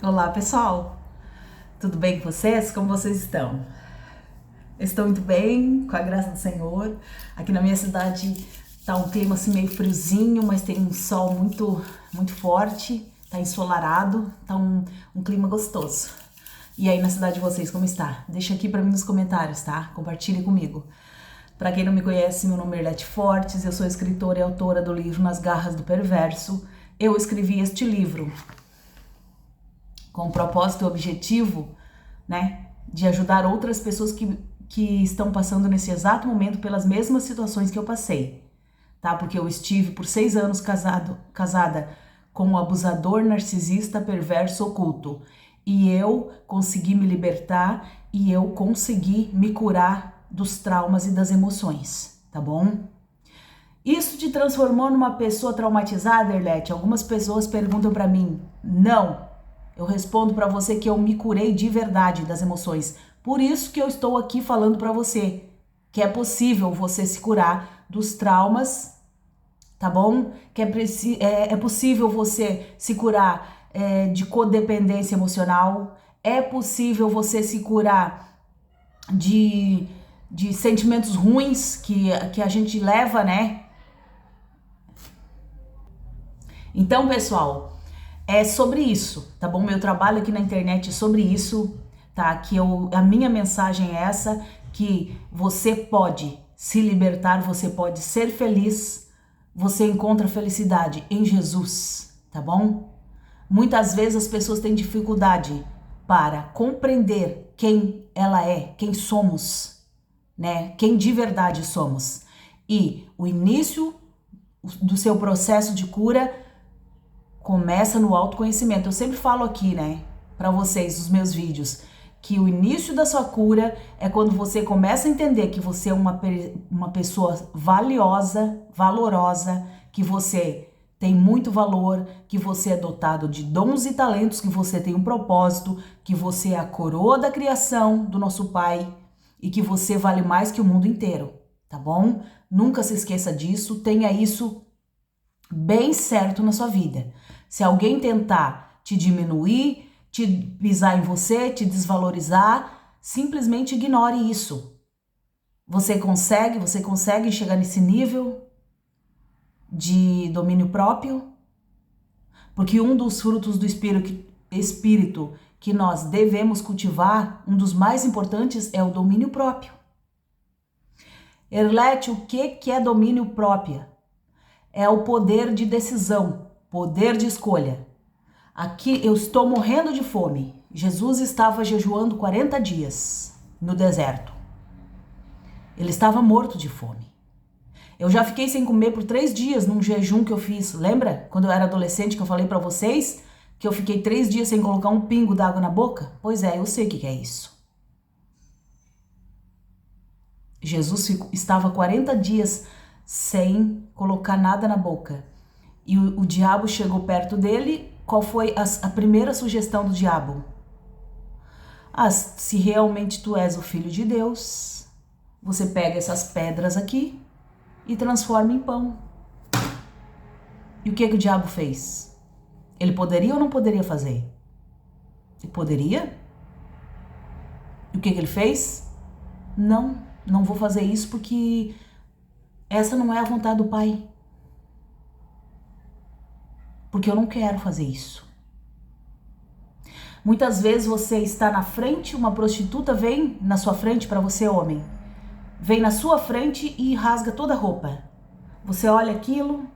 Olá, pessoal! Tudo bem com vocês? Como vocês estão? Eu estou muito bem, com a graça do Senhor. Aqui na minha cidade tá um clima assim meio friozinho, mas tem um sol muito forte, tá ensolarado, tá um clima gostoso. E aí na cidade de vocês, como está? Deixa aqui para mim nos comentários, tá? Compartilhe comigo. Para quem não me conhece, meu nome é Erlete Fortes, eu sou escritora e autora do livro Nas Garras do Perverso. Eu escrevi este livro com o propósito e objetivo, né, de ajudar outras pessoas que estão passando nesse exato momento pelas mesmas situações que eu passei, tá? Porque eu estive por 6 anos casada com um abusador narcisista perverso oculto e eu consegui me libertar e eu consegui me curar dos traumas e das emoções, tá bom? Isso te transformou numa pessoa traumatizada, Erlete? Algumas pessoas perguntam pra mim, não. Eu respondo pra você que eu me curei de verdade das emoções. Por isso que eu estou aqui falando pra você que é possível você se curar dos traumas, tá bom? Que é possível você se curar de codependência emocional. É possível você se curar de, de sentimentos ruins que a gente leva, né? Então, pessoal, é sobre isso, tá bom? Meu trabalho aqui na internet é sobre isso, tá? A minha mensagem é essa, que você pode se libertar, você pode ser feliz, você encontra felicidade em Jesus, tá bom? Muitas vezes as pessoas têm dificuldade para compreender quem ela é, quem somos, né? Quem de verdade somos. E o início do seu processo de cura começa no autoconhecimento. Eu sempre falo aqui, né, para vocês, nos meus vídeos, que o início da sua cura é quando você começa a entender que você é uma pessoa valiosa, valorosa, que você tem muito valor, que você é dotado de dons e talentos, que você tem um propósito, que você é a coroa da criação do nosso Pai e que você vale mais que o mundo inteiro, tá bom? Nunca se esqueça disso, tenha isso bem certo na sua vida. Se alguém tentar te diminuir, te pisar em você, te desvalorizar, simplesmente ignore isso. Você consegue chegar nesse nível de domínio próprio? Porque um dos frutos do espírito que nós devemos cultivar, um dos mais importantes, é o domínio próprio. Erlete, o que é domínio próprio? É o poder de decisão, poder de escolha. Aqui eu estou morrendo de fome. Jesus estava jejuando 40 dias no deserto. Ele estava morto de fome. Eu já fiquei sem comer por 3 dias num jejum que eu fiz. Lembra? Quando eu era adolescente que eu falei pra vocês que eu fiquei 3 dias sem colocar um pingo d'água na boca? Pois é, eu sei o que é isso. Jesus estava 40 dias sem colocar nada na boca. E o diabo chegou perto dele. Qual foi a primeira sugestão do diabo? Se realmente tu és o filho de Deus, você pega essas pedras aqui e transforma em pão. E o que o diabo fez? Ele poderia ou não poderia fazer? Ele poderia? E o que ele fez? Não vou fazer isso porque essa não é a vontade do Pai. Porque eu não quero fazer isso. Muitas vezes você está na frente, uma prostituta vem na sua frente para você, homem. Vem na sua frente e rasga toda a roupa. Você olha aquilo,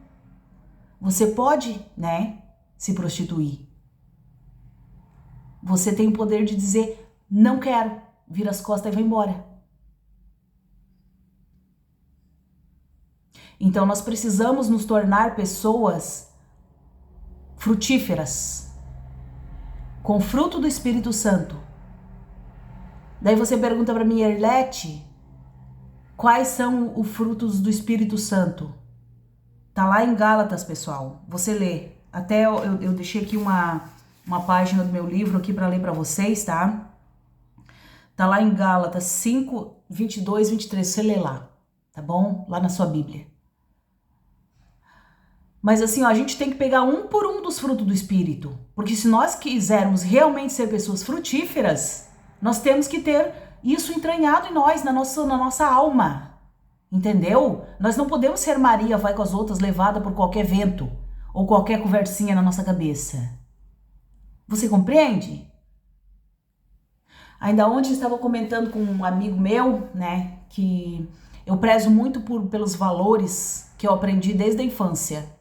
você pode, né, se prostituir. Você tem o poder de dizer, não quero, vira as costas e vai embora. Então nós precisamos nos tornar pessoas frutíferas, com fruto do Espírito Santo. Daí você pergunta para mim, Erlete, quais são os frutos do Espírito Santo? Tá lá em Gálatas, pessoal. Você lê. Até eu deixei aqui uma página do meu livro aqui para ler para vocês, tá? Tá lá em Gálatas 5, 22, 23. Você lê lá, tá bom? Lá na sua Bíblia. Mas assim, ó, a gente tem que pegar um por um dos frutos do Espírito. Porque se nós quisermos realmente ser pessoas frutíferas, nós temos que ter isso entranhado em nós, na nossa alma. Entendeu? Nós não podemos ser Maria vai com as outras levada por qualquer vento ou qualquer conversinha na nossa cabeça. Você compreende? Ainda ontem eu estava comentando com um amigo meu, né, que eu prezo muito pelos valores que eu aprendi desde a infância.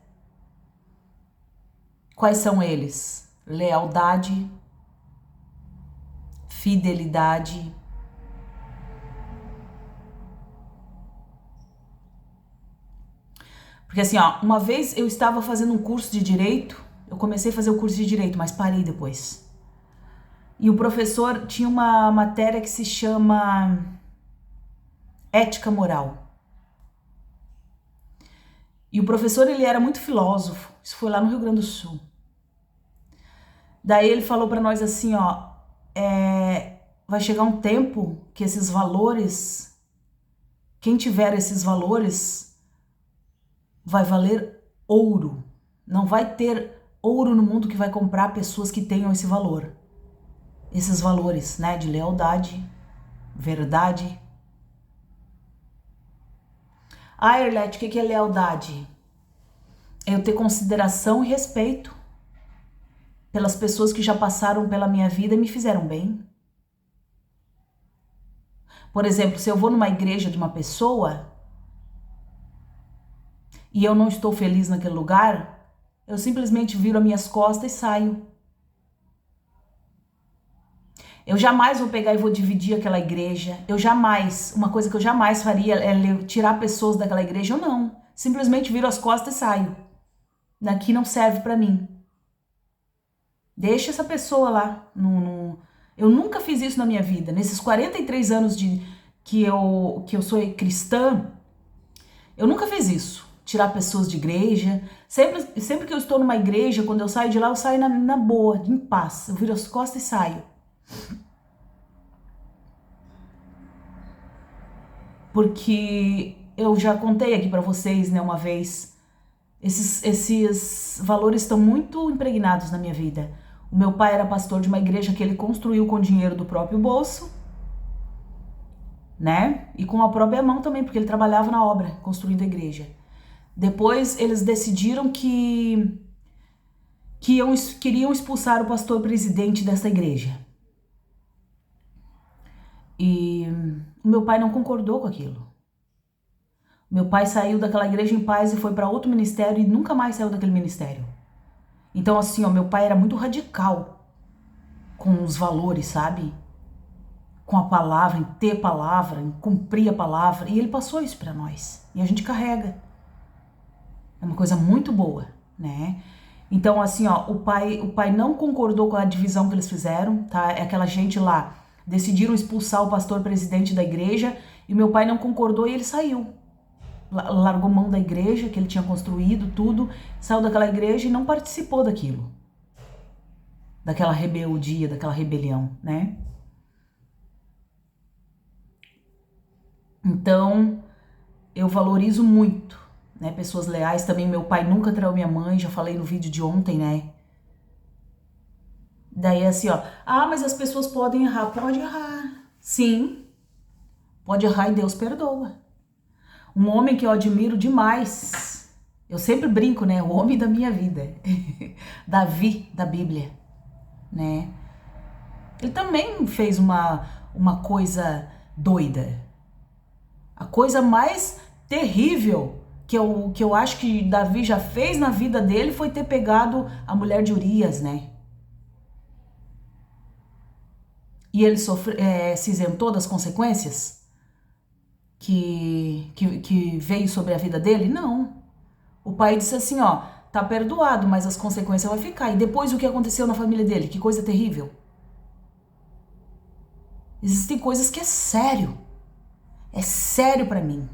Quais são eles? Lealdade, fidelidade, porque assim, ó, uma vez eu estava fazendo um curso de direito, eu comecei a fazer o curso de direito, mas parei depois. E o professor tinha uma matéria que se chama ética moral. E o professor, ele era muito filósofo, isso foi lá no Rio Grande do Sul. Daí ele falou para nós assim, ó, vai chegar um tempo que esses valores, quem tiver esses valores, vai valer ouro. Não vai ter ouro no mundo que vai comprar pessoas que tenham esse valor. Esses valores, né, de lealdade, verdade. Ah, Erlete, o que é lealdade? É eu ter consideração e respeito pelas pessoas que já passaram pela minha vida e me fizeram bem. Por exemplo, se eu vou numa igreja de uma pessoa e eu não estou feliz naquele lugar, eu simplesmente viro as minhas costas e saio. Eu jamais vou pegar e vou dividir aquela igreja. Uma coisa que eu jamais faria é tirar pessoas daquela igreja ou não. Simplesmente viro as costas e saio. Daqui não serve pra mim. Deixa essa pessoa lá. Eu nunca fiz isso na minha vida. Nesses 43 anos que eu sou cristã, eu nunca fiz isso. Tirar pessoas de igreja. Sempre que eu estou numa igreja, quando eu saio de lá, eu saio na boa, em paz. Eu viro as costas e saio. Porque eu já contei aqui pra vocês, né, uma vez, esses valores estão muito impregnados na minha vida. O meu pai era pastor de uma igreja que ele construiu com dinheiro do próprio bolso, né? E com a própria mão também, porque ele trabalhava na obra, construindo a igreja. Depois eles decidiram que queriam expulsar o pastor presidente dessa igreja. E o meu pai não concordou com aquilo. Meu pai saiu daquela igreja em paz e foi para outro ministério e nunca mais saiu daquele ministério. Então assim, ó, meu pai era muito radical com os valores, sabe? Com a palavra, em ter palavra, em cumprir a palavra. E ele passou isso para nós. E a gente carrega. É uma coisa muito boa, né? Então assim, ó, o pai não concordou com a divisão que eles fizeram, tá? É aquela gente lá decidiram expulsar o pastor presidente da igreja e meu pai não concordou e ele saiu. Largou mão da igreja que ele tinha construído, tudo, saiu daquela igreja e não participou daquilo. Daquela rebeldia, daquela rebelião, né? Então, eu valorizo muito, né? Pessoas leais também. Meu pai nunca traiu minha mãe, já falei no vídeo de ontem, né? Daí assim, ó, mas as pessoas podem errar. Pode errar, sim, pode errar e Deus perdoa. Um homem que eu admiro demais, eu sempre brinco, né, o homem da minha vida, Davi, da Bíblia, né, ele também fez uma coisa doida. A coisa mais terrível que eu acho que Davi já fez na vida dele foi ter pegado a mulher de Urias, né. E ele se isentou das consequências que veio sobre a vida dele? Não. O pai disse assim, ó, tá perdoado, mas as consequências vão ficar. E depois o que aconteceu na família dele? Que coisa terrível. Existem coisas que é sério. É sério pra mim.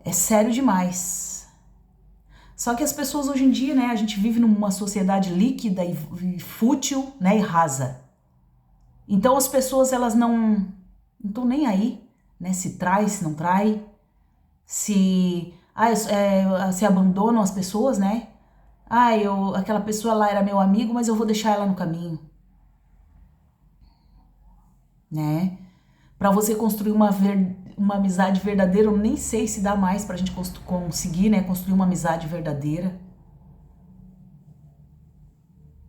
É sério demais. Só que as pessoas hoje em dia, né, a gente vive numa sociedade líquida e fútil, né, e rasa. Então as pessoas, elas não estão nem aí, né, se trai, se não trai. se abandonam as pessoas, né? Aquela pessoa lá era meu amigo, mas eu vou deixar ela no caminho, né? Para você construir uma amizade verdadeira, eu nem sei se dá mais pra gente conseguir, né? Construir uma amizade verdadeira.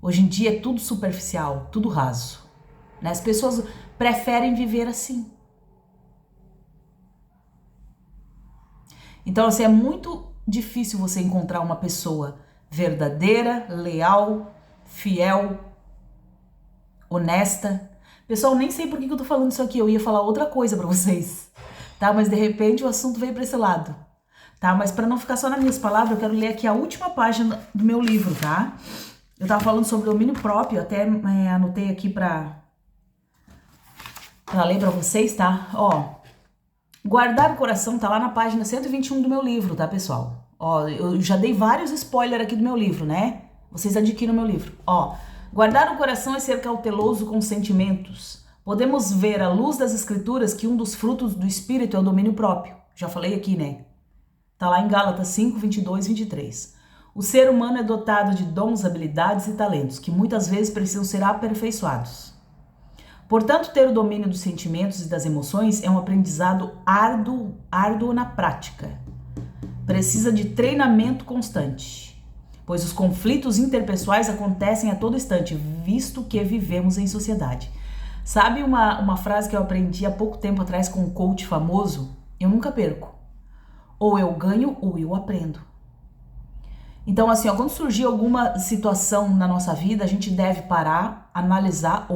Hoje em dia é tudo superficial, tudo raso, né? As pessoas preferem viver assim. Então, assim, é muito difícil você encontrar uma pessoa verdadeira, leal, fiel, honesta. Pessoal, nem sei por que eu tô falando isso aqui, eu ia falar outra coisa pra vocês, tá? Mas de repente o assunto veio pra esse lado, tá? Mas pra não ficar só nas minhas palavras, eu quero ler aqui a última página do meu livro, tá? Eu tava falando sobre domínio próprio, até anotei aqui pra ler pra vocês, tá? Ó, guardar o coração tá lá na página 121 do meu livro, tá, pessoal? Ó, eu já dei vários spoilers aqui do meu livro, né? Vocês adquiram o meu livro. Ó, guardar o coração é ser cauteloso com sentimentos. Podemos ver à luz das escrituras que um dos frutos do espírito é o domínio próprio. Já falei aqui, né? Tá lá em Gálatas 5, 22, 23. O ser humano é dotado de dons, habilidades e talentos que muitas vezes precisam ser aperfeiçoados. Portanto, ter o domínio dos sentimentos e das emoções é um aprendizado árduo na prática. Precisa de treinamento constante, pois os conflitos interpessoais acontecem a todo instante, visto que vivemos em sociedade. Sabe uma frase que eu aprendi há pouco tempo atrás com um coach famoso? Eu nunca perco. Ou eu ganho ou eu aprendo. Então, assim, ó, quando surgir alguma situação na nossa vida, a gente deve parar, analisar,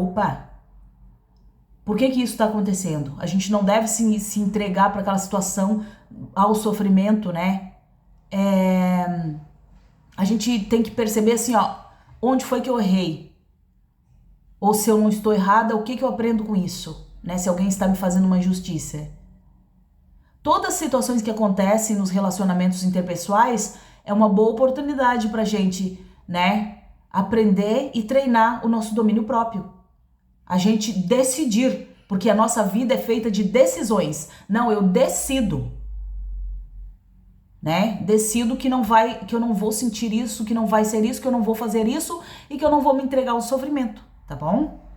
por que isso está acontecendo? A gente não deve se entregar para aquela situação, ao sofrimento, né? A gente tem que perceber assim, ó, onde foi que eu errei? Ou se eu não estou errada, o que eu aprendo com isso? Né? Se alguém está me fazendo uma injustiça. Todas as situações que acontecem nos relacionamentos interpessoais é uma boa oportunidade pra gente, né, aprender e treinar o nosso domínio próprio. A gente decidir, porque a nossa vida é feita de decisões. Não, eu decido, né? Decido que eu não vou sentir isso, que não vai ser isso, que eu não vou fazer isso e que eu não vou me entregar ao sofrimento, tá bom?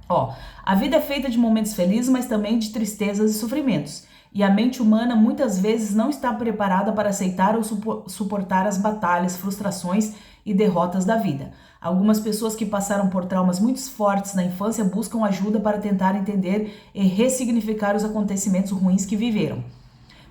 Ó, a vida é feita de momentos felizes, mas também de tristezas e sofrimentos. E a mente humana muitas vezes não está preparada para aceitar ou suportar as batalhas, frustrações e derrotas da vida. Algumas pessoas que passaram por traumas muito fortes na infância buscam ajuda para tentar entender e ressignificar os acontecimentos ruins que viveram.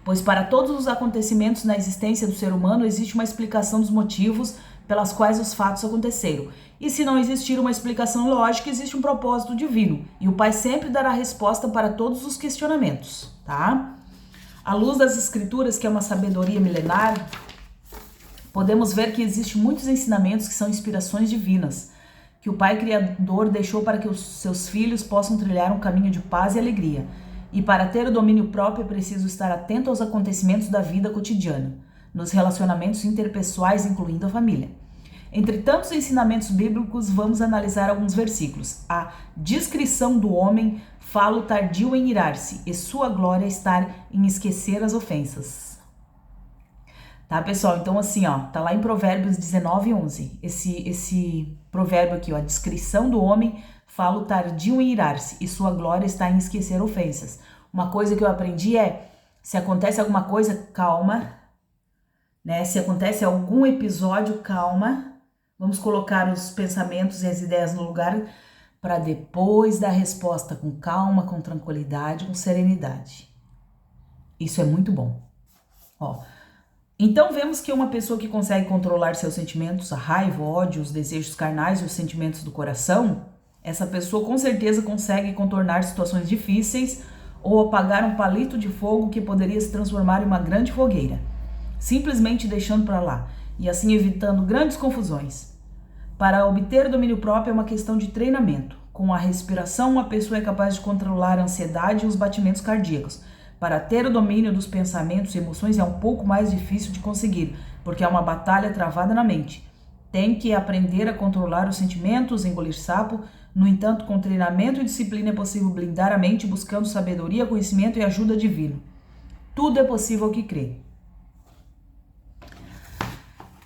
Pois para todos os acontecimentos na existência do ser humano existe uma explicação dos motivos pelas quais os fatos aconteceram. E se não existir uma explicação lógica, existe um propósito divino. E o Pai sempre dará resposta para todos os questionamentos, tá? À luz das Escrituras, que é uma sabedoria milenar, podemos ver que existem muitos ensinamentos que são inspirações divinas, que o Pai Criador deixou para que os seus filhos possam trilhar um caminho de paz e alegria. E para ter o domínio próprio é preciso estar atento aos acontecimentos da vida cotidiana, nos relacionamentos interpessoais, incluindo a família. Entre tantos ensinamentos bíblicos, vamos analisar alguns versículos. A descrição do homem, falo tardio em irar-se, e sua glória estar em esquecer as ofensas. Tá, pessoal? Então, assim, ó, tá lá em Provérbios 19, 11. Esse provérbio aqui, ó, a descrição do homem, falo tardio em irar-se, e sua glória está em esquecer ofensas. Uma coisa que eu aprendi é, se acontece alguma coisa, calma, né? Se acontece algum episódio, calma. Vamos colocar os pensamentos e as ideias no lugar para depois dar resposta com calma, com tranquilidade, com serenidade. Isso é muito bom. Ó, então vemos que uma pessoa que consegue controlar seus sentimentos, a raiva, o ódio, os desejos carnais e os sentimentos do coração, essa pessoa com certeza consegue contornar situações difíceis ou apagar um palito de fogo que poderia se transformar em uma grande fogueira, simplesmente deixando para lá e assim evitando grandes confusões. Para obter domínio próprio é uma questão de treinamento. Com a respiração, uma pessoa é capaz de controlar a ansiedade e os batimentos cardíacos. Para ter o domínio dos pensamentos e emoções é um pouco mais difícil de conseguir, porque é uma batalha travada na mente. Tem que aprender a controlar os sentimentos, engolir sapo. No entanto, com treinamento e disciplina é possível blindar a mente buscando sabedoria, conhecimento e ajuda divina. Tudo é possível ao que crê.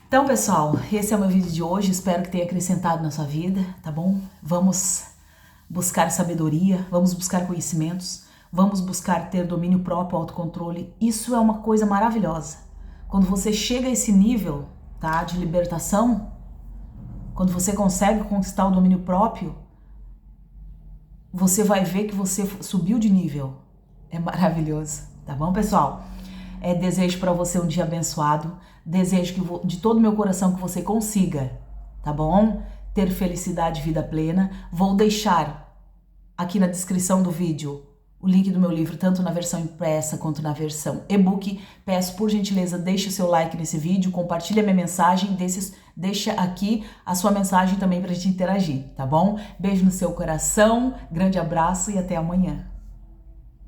Então, pessoal, esse é o meu vídeo de hoje. Espero que tenha acrescentado na sua vida, tá bom? Vamos buscar sabedoria, vamos buscar conhecimentos, vamos buscar ter domínio próprio, autocontrole. Isso é uma coisa maravilhosa. Quando você chega a esse nível, tá, de libertação, quando você consegue conquistar o domínio próprio, você vai ver que você subiu de nível. É maravilhoso, tá bom, pessoal? Desejo para você um dia abençoado. Desejo que de todo o meu coração que você consiga, tá bom? Ter felicidade, vida plena. Vou deixar aqui na descrição do vídeo o link do meu livro, tanto na versão impressa quanto na versão e-book. Peço, por gentileza, deixe o seu like nesse vídeo, compartilhe a minha mensagem, deixa aqui a sua mensagem também pra gente interagir, tá bom? Beijo no seu coração, grande abraço e até amanhã.